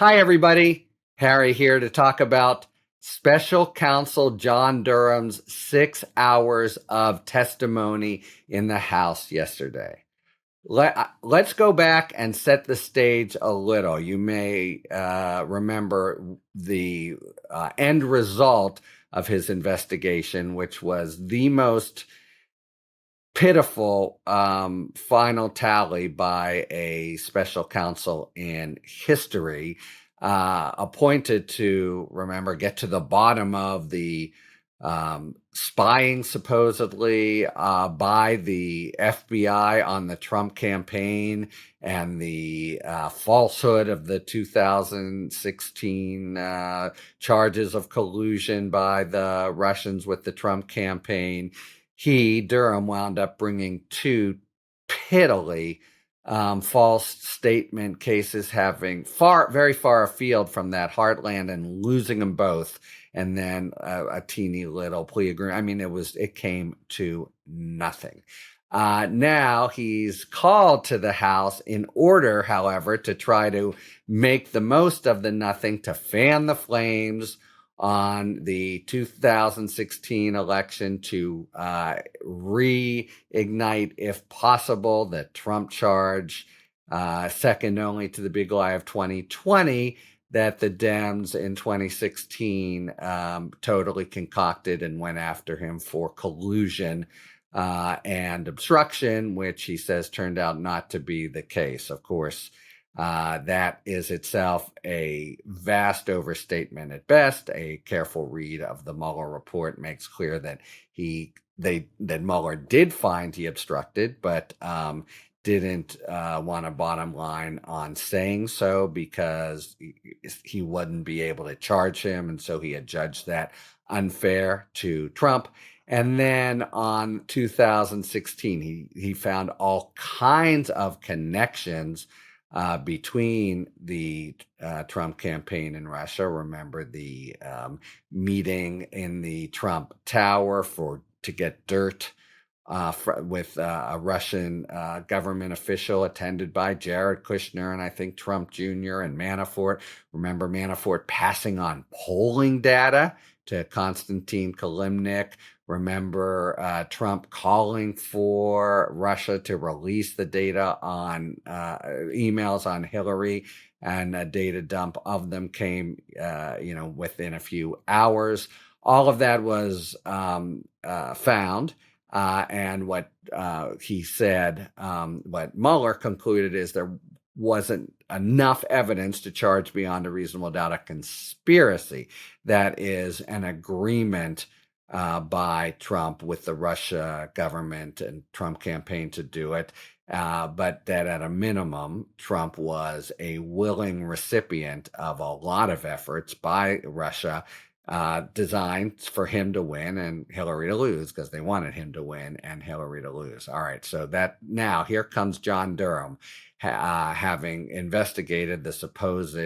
Hi, everybody. Harry here to talk about Special Counsel John Durham's 6 hours of testimony in the House yesterday. Let's go back and set the stage a little. You may remember the end result of his investigation, which was the most pitiful final tally by a special counsel in history, appointed to, remember, get to the bottom of the spying supposedly by the FBI on the Trump campaign and the falsehood of the 2016 charges of collusion by the Russians with the Trump campaign. Durham, wound up bringing two pitifully false statement cases, having very far afield from that heartland and losing them both. And then a teeny little plea agreement. I mean, it came to nothing. Now he's called to the House in order, however, to try to make the most of the nothing, to fan the flames on the 2016 election, to reignite, if possible, the Trump charge, second only to the big lie of 2020 that the Dems in 2016 totally concocted and went after him for collusion and obstruction, which he says turned out not to be the case. Of course, that is itself a vast overstatement at best. A careful read of the Mueller report makes clear that that Mueller did find he obstructed, but didn't want a bottom line on saying so because he wouldn't be able to charge him, and so he had judged that unfair to Trump. And then on 2016, he found all kinds of connections between the Trump campaign and Russia. Remember the meeting in the Trump Tower to get dirt with a Russian government official attended by Jared Kushner and I think Trump Jr. and Manafort. Remember Manafort passing on polling data to Konstantin Kilimnik. Remember Trump calling for Russia to release the data on emails on Hillary, and a data dump of them came, within a few hours. All of that was found. And what he said, what Mueller concluded is there wasn't enough evidence to charge beyond a reasonable doubt a conspiracy. That is an agreement by Trump with the Russia government and Trump campaign to do it, but that at a minimum, Trump was a willing recipient of a lot of efforts by Russia designed for him to win and Hillary to lose, because they wanted him to win and Hillary to lose. All right, so that now here comes John Durham, having investigated the supposed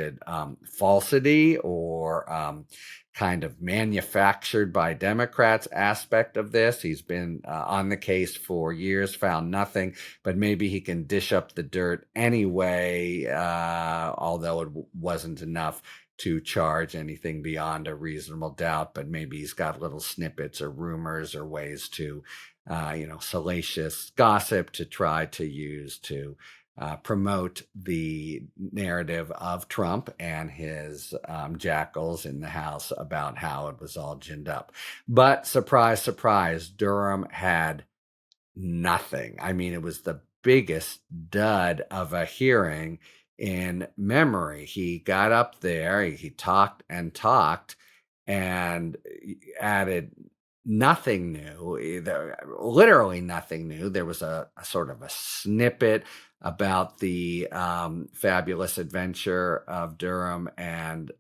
falsity or kind of manufactured by Democrats aspect of this. He's been on the case for years, found nothing, but maybe he can dish up the dirt anyway, although it wasn't enough to charge anything beyond a reasonable doubt. But maybe he's got little snippets or rumors or ways to, salacious gossip to try to use to promote the narrative of Trump and his jackals in the House about how it was all ginned up. But surprise, surprise, Durham had nothing. I mean, it was the biggest dud of a hearing in memory. He got up there, he talked and talked and added nothing new, literally nothing new. There was a sort of a snippet about the fabulous adventure of Durham and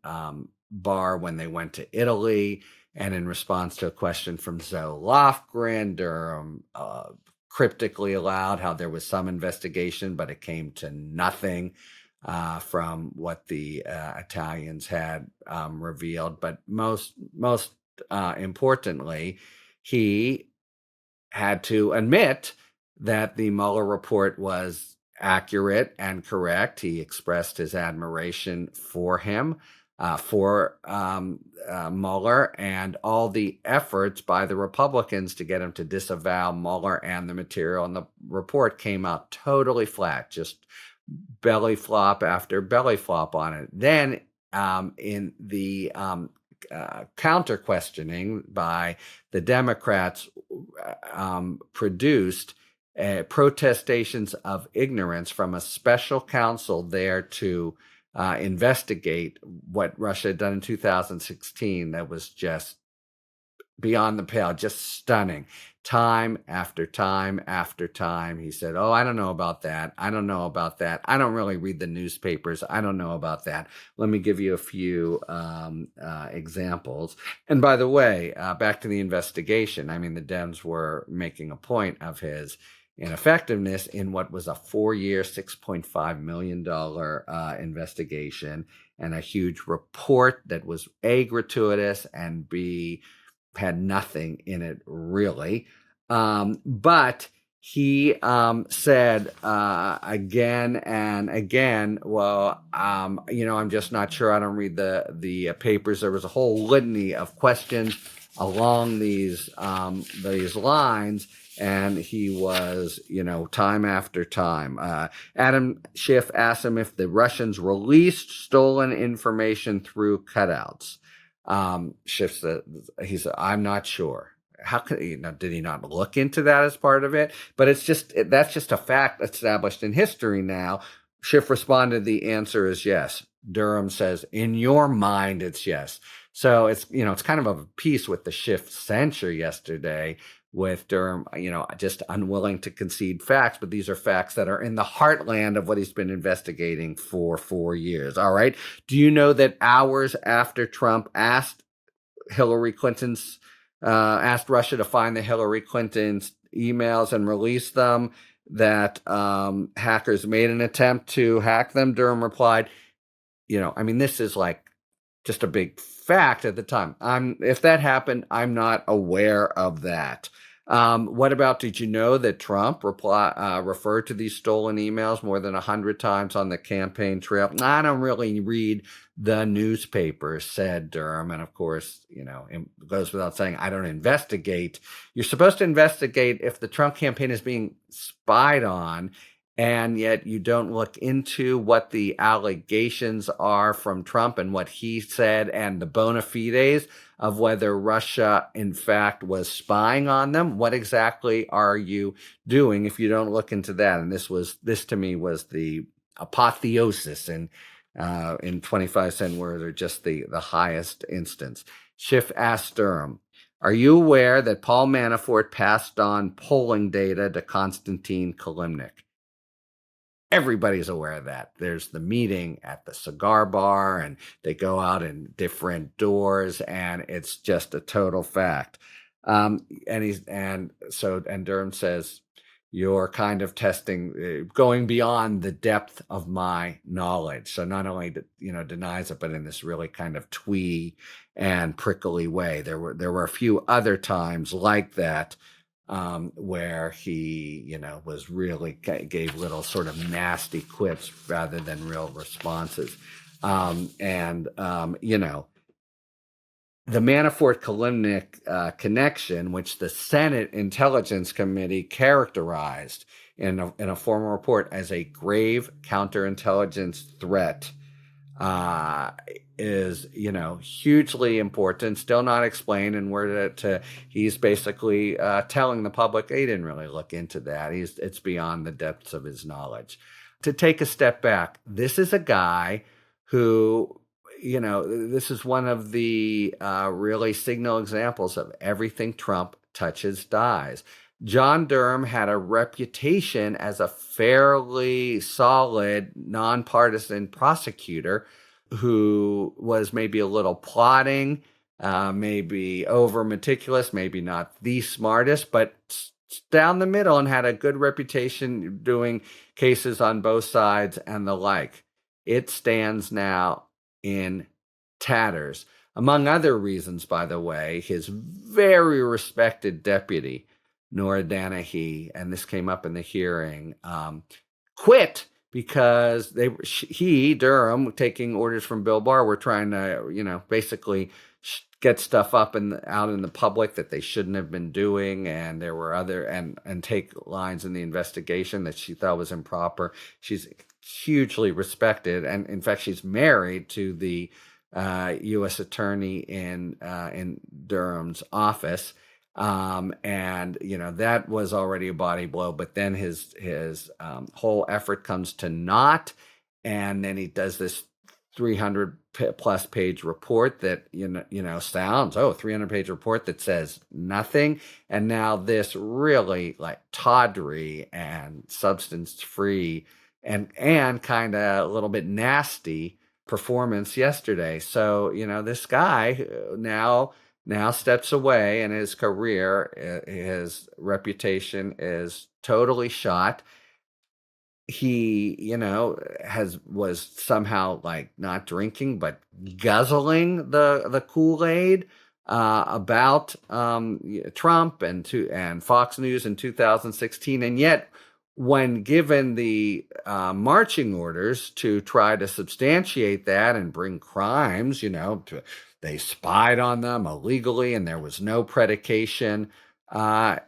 Barr when they went to Italy. And in response to a question from Zoe Lofgren, Durham cryptically allowed how there was some investigation, but it came to nothing from what the Italians had revealed. But most importantly, he had to admit that the Mueller report was accurate and correct. He expressed his admiration for him, for Mueller, and all the efforts by the Republicans to get him to disavow Mueller and the material. And the report came out totally flat, just belly flop after belly flop on it. Then in the counter questioning by the Democrats, produced protestations of ignorance from a special counsel there to investigate what Russia had done in 2016. That was just beyond the pale, just stunning. Time after time after time, he said, "Oh, I don't know about that. I don't know about that. I don't really read the newspapers. I don't know about that." Let me give you a few examples. And by the way, back to the investigation. I mean, the Dems were making a point of his ineffectiveness in what was a 4-year, $6.5 million investigation, and a huge report that was A, gratuitous, and B, had nothing in it really. But he said again and again, well, I'm just not sure. I don't read the papers. There was a whole litany of questions along these lines. And he was, time after time. Adam Schiff asked him if the Russians released stolen information through cutouts. Schiff said, "I'm not sure." How could did he not look into that as part of it? But that's just a fact established in history now. Schiff responded, "The answer is yes." Durham says, "In your mind, it's yes." So it's kind of a piece with the Schiff censure yesterday, with Durham, just unwilling to concede facts, but these are facts that are in the heartland of what he's been investigating for 4 years. All right. Do you know that hours after Trump asked asked Russia to find the Hillary Clinton's emails and release them, that hackers made an attempt to hack them? Durham replied, this is like just a big fact at the time. If that happened, I'm not aware of that. What about, did you know that Trump referred to these stolen emails more than 100 times on the campaign trail? I don't really read the newspapers, said Durham. And of course, it goes without saying, I don't investigate. You're supposed to investigate if the Trump campaign is being spied on, and yet you don't look into what the allegations are from Trump and what he said and the bona fides of whether Russia, in fact, was spying on them. What exactly are you doing if you don't look into that? And this to me was the apotheosis in 25-cent words, or just the highest instance. Schiff asked Durham, "Are you aware that Paul Manafort passed on polling data to Konstantin Kilimnik?" Everybody's aware of that. There's the meeting at the cigar bar, and they go out in different doors, and it's just a total fact. And Durham says, "You're kind of testing, going beyond the depth of my knowledge." So not only denies it, but in this really kind of twee and prickly way. There were a few other times like that, where he, was really gave little sort of nasty quips rather than real responses. The Manafort-Kilimnik connection, which the Senate Intelligence Committee characterized in a formal report as a grave counterintelligence threat, is hugely important, still not explained, and he's basically telling the public he didn't really look into that. It's beyond the depths of his knowledge. To take a step back, this is a guy who, this is one of the really signal examples of everything Trump touches dies. John Durham had a reputation as a fairly solid, nonpartisan prosecutor who was maybe a little plotting, maybe over meticulous, maybe not the smartest, but down the middle, and had a good reputation doing cases on both sides and the like. It stands now in tatters. Among other reasons, by the way, his very respected deputy, Nora Danahy, and this came up in the hearing, quit because Durham, taking orders from Bill Barr, were trying to, basically get stuff up out in the public that they shouldn't have been doing, and there were and take lines in the investigation that she thought was improper. She's hugely respected, and in fact, she's married to the U.S. attorney in Durham's office. And that was already a body blow, but then his whole effort comes to naught, and then he does this 300 plus page report that sounds 300-page report that says nothing, and now this really like tawdry and substance free and kind of a little bit nasty performance yesterday. So this guy now steps away, and his career, his reputation is totally shot. He, was somehow like not drinking, but guzzling the Kool-Aid about Trump and Fox News in 2016. And yet, when given the marching orders to try to substantiate that and bring crimes, they spied on them illegally and there was no predication.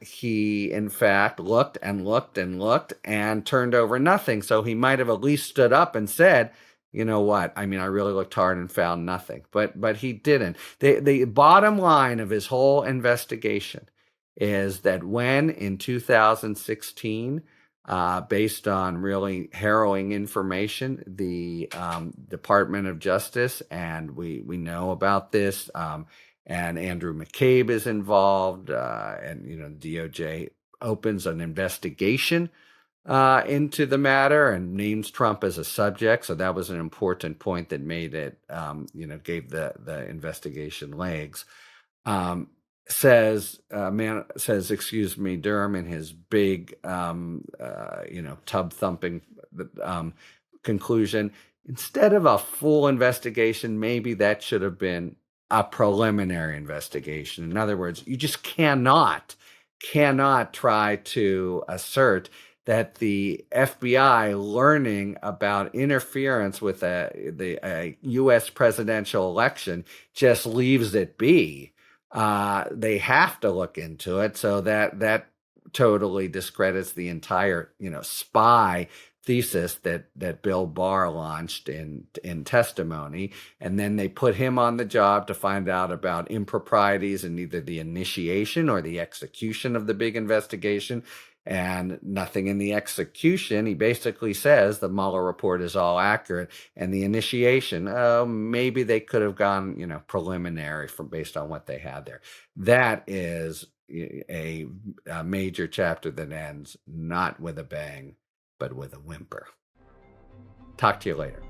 He, in fact, looked and looked and looked and turned over nothing. So he might have at least stood up and said, you know what? I mean, I really looked hard and found nothing. But he didn't. The bottom line of his whole investigation is that when in 2016, based on really harrowing information, the Department of Justice, and we know about this, and Andrew McCabe is involved, and DOJ opens an investigation into the matter and names Trump as a subject. So that was an important point that made it, gave the investigation legs. Says Durham in his big, tub thumping conclusion, instead of a full investigation, maybe that should have been a preliminary investigation. In other words, you just cannot try to assert that the FBI learning about interference with the U.S. presidential election just leaves it be. They have to look into it, so that totally discredits the entire spy thesis that Bill Barr launched in testimony. And then they put him on the job to find out about improprieties in either the initiation or the execution of the big investigation, and nothing in the execution. He basically says the Mueller report is all accurate, and the initiation, maybe they could have gone, preliminary based on what they had there. That is a major chapter that ends not with a bang, but with a whimper. Talk to you later.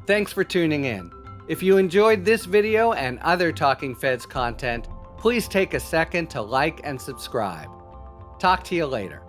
Thanks for tuning in. If you enjoyed this video and other Talking Feds content, please take a second to like and subscribe. Talk to you later.